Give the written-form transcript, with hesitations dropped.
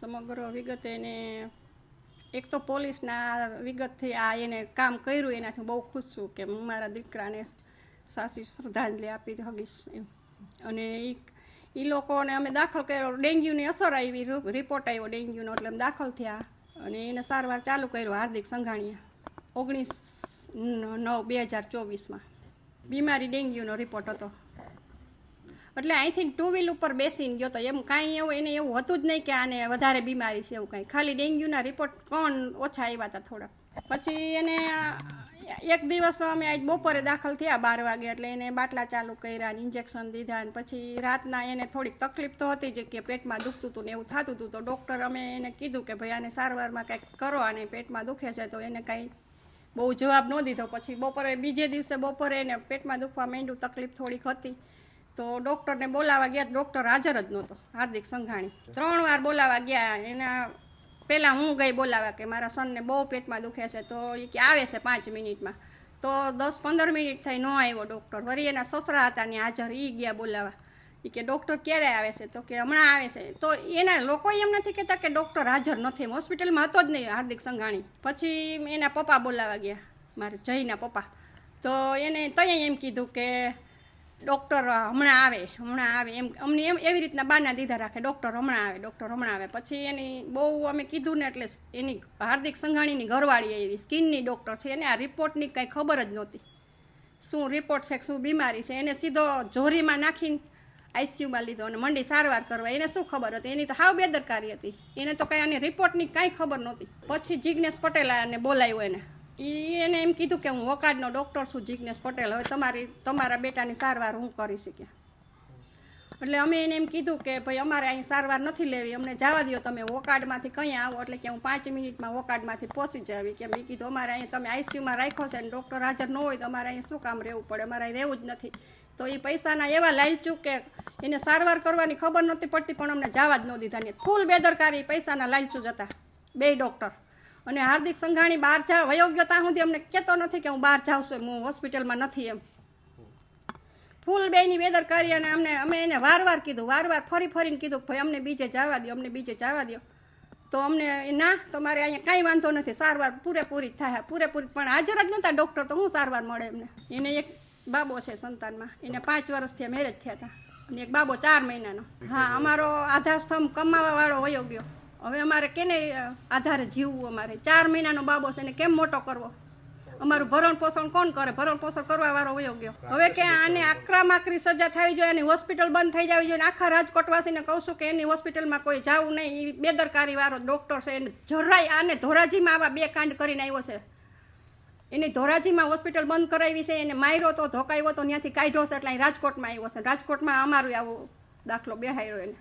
સમગ્ર વિગત એને એક તો પોલીસના વિગતથી આ એને કામ કર્યું એનાથી બહુ ખુશ છું કે હું મારા દીકરાને સાચી શ્રદ્ધાંજલિ આપી હગીશ એમ. અને એ લોકોને અમે દાખલ કર્યો, ડેન્ગ્યુની અસર આવી, રિપોર્ટ આવ્યો ડેન્ગ્યુનો, એટલે અમે દાખલ થયા અને એને સારવાર ચાલુ કર્યો હાર્દિક સંઘાણીયા 19/9/2024 બીમારી ડેન્ગ્યુનો રિપોર્ટ હતો. એટલે અહીંથી 2 વ્હીલ ઉપર બેસીને ગયો તો, એમ કાંઈ એવું એને એવું હતું જ નહીં કે આને વધારે બીમારી છે એવું કાંઈ, ખાલી ડેન્ગ્યુના રિપોર્ટ કોણ ઓછા આવ્યા હતા થોડાક. પછી એને એક દિવસ અમે આજ બપોરે દાખલ થયા 12 વાગે, એટલે એને બાટલા ચાલુ કર્યા ને ઇન્જેક્શન દીધા ને પછી રાતના એને થોડીક તકલીફ તો હતી જ કે પેટમાં દુખતું હતું ને એવું થતું હતું. તો ડૉક્ટર અમે એને કીધું કે ભાઈ આને સારવારમાં કંઈક કરો, આને પેટમાં દુખે છે, તો એને કાંઈ બહુ જવાબ ન દીધો. પછી બપોરે બીજે દિવસે બપોરે એને પેટમાં દુખવા માંડ્યું, તકલીફ થોડીક હતી, તો ડૉક્ટરને બોલાવવા ગયા, ડૉક્ટર હાજર જ નહોતો, હાર્દિક સંઘાણી. 3 વાર બોલાવવા ગયા. એના પહેલાં હું ગઈ બોલાવવા કે મારા સનને બહુ પેટમાં દુખે છે, તો એ કે આવે છે 5 મિનિટમાં. તો 10-15 મિનિટ થઈ ન આવ્યો ડૉક્ટર. વળી એના સસરા હતા ને હાજર, એ ગયા બોલાવવા. એ કે ડૉક્ટર ક્યારે આવે છે? તો કે હમણાં આવે છે. તો એના લોકો એમ નથી કહેતા કે ડૉક્ટર હાજર નથી, હોસ્પિટલમાં હતો જ નહીં હાર્દિક સંઘાણી. પછી એના પપ્પા બોલાવવા ગયા, મારે જયના પપ્પા. તો એને ત્યાં એમ કીધું કે ડૉક્ટર હમણાં આવે એમ, અમને એવી રીતના બાના દીધા રાખે, ડૉક્ટર હમણાં આવે. પછી એની બહુ અમે કીધું ને, એટલે એની હાર્દિક સંઘાણીની ઘરવાળી એવી સ્કિનની ડૉક્ટર છે, એને આ રિપોર્ટની કાંઈ ખબર જ નહોતી, શું રિપોર્ટ છે, શું બીમારી છે. એને સીધો જોરીમાં નાખીને આઈસીયુમાં લીધો અને મંડી સારવાર કરવા. એને શું ખબર હતી? એની તો હાવ બેદરકારી હતી, એને તો કાંઈ આની રિપોર્ટની કાંઈ ખબર નહોતી. પછી જિજ્ઞેશ પટેલાને બોલાવ્યો એને એમ કીધું કે હું વોકાર્ડનો ડૉક્ટર છું, જિજ્ઞેશ પટેલ, હવે તમારા બેટાની સારવાર હું કરી શક્યા. એટલે અમે એને એમ કીધું કે ભાઈ અમારે અહીં સારવાર નથી લેવી, અમને જવા દો, તમે વોકાર્ડમાંથી કંઈ આવો. એટલે કે હું 5 મિનિટમાં વોકાર્ડમાંથી પહોંચી જાવી. કે મેં કીધું અમારે અહીં તમે આઈસીયુમાં રાખ્યો છે અને ડૉક્ટર હાજર ન હોય તો અમારે અહીં શું કામ રહેવું પડે, અમારે અહીં રહેવું જ નથી. તો એ પૈસાના એવા લાલચું કે એને સારવાર કરવાની ખબર નહોતી પડતી, પણ અમને જવા જ ન દીધા. ને ફૂલ બેદરકારી, પૈસાના લાલચું જ હતા 2 ડૉક્ટર. અને હાર્દિક સંઘાણી બહાર વયો ગયો ત્યાં સુધી અમને કહેતો નથી કે હું બહાર જાઉં છું, હું હોસ્પિટલમાં નથી એમ. ફૂલ બેની બેદરકારી. અને અમે એને વારવાર કીધું, ફરીને કીધું ભાઈ અમને બીજે જવા દો, તો અમને ના, તમારે અહીંયા કાંઈ વાંધો નથી, સારવાર પૂરેપૂરી થાય, પૂરેપૂરી. પણ હાજર જ નહોતા ડૉક્ટર, તો શું સારવાર મળે એમને? એને એક બાબો છે સંતાનમાં, એને 5 વર્ષથી મેરેજ થયા હતા, અને એક બાબો 4 મહિનાનો. હા, અમારો આધારસ્તંભ કમાવાવાળો વયો ગયો. હવે અમારે કેને આધારે જીવવું? અમારે 4 મહિનાનો બાબો છે, એને કેમ મોટો કરવો? અમારું ભરણ પોષણ કોણ કરે? ભરણ પોષણ કરવાવાળો વયો ગયો. હવે કે આને આકરી સજા થવી જોઈએ, એની હોસ્પિટલ બંધ થઈ જવી જોઈએ. આખા રાજકોટવાસીને કહું છું કે એની હોસ્પિટલમાં કોઈ જવું નહીં. એ બેદરકારીવાળો ડૉક્ટર છે, એને જરાય આને ધોરાજીમાં આવા 2 કાંડ કરીને આવ્યો છે. એની ધોરાજીમાં હોસ્પિટલ બંધ કરાવી છે, એને માર્યો તો, ધોકાવ્યો તો, ત્યાંથી કાઢ્યો છે, એટલે અહીં રાજકોટમાં આવ્યો છે. રાજકોટમાં અમારું આવો દાખલો બેહાર્યો એને.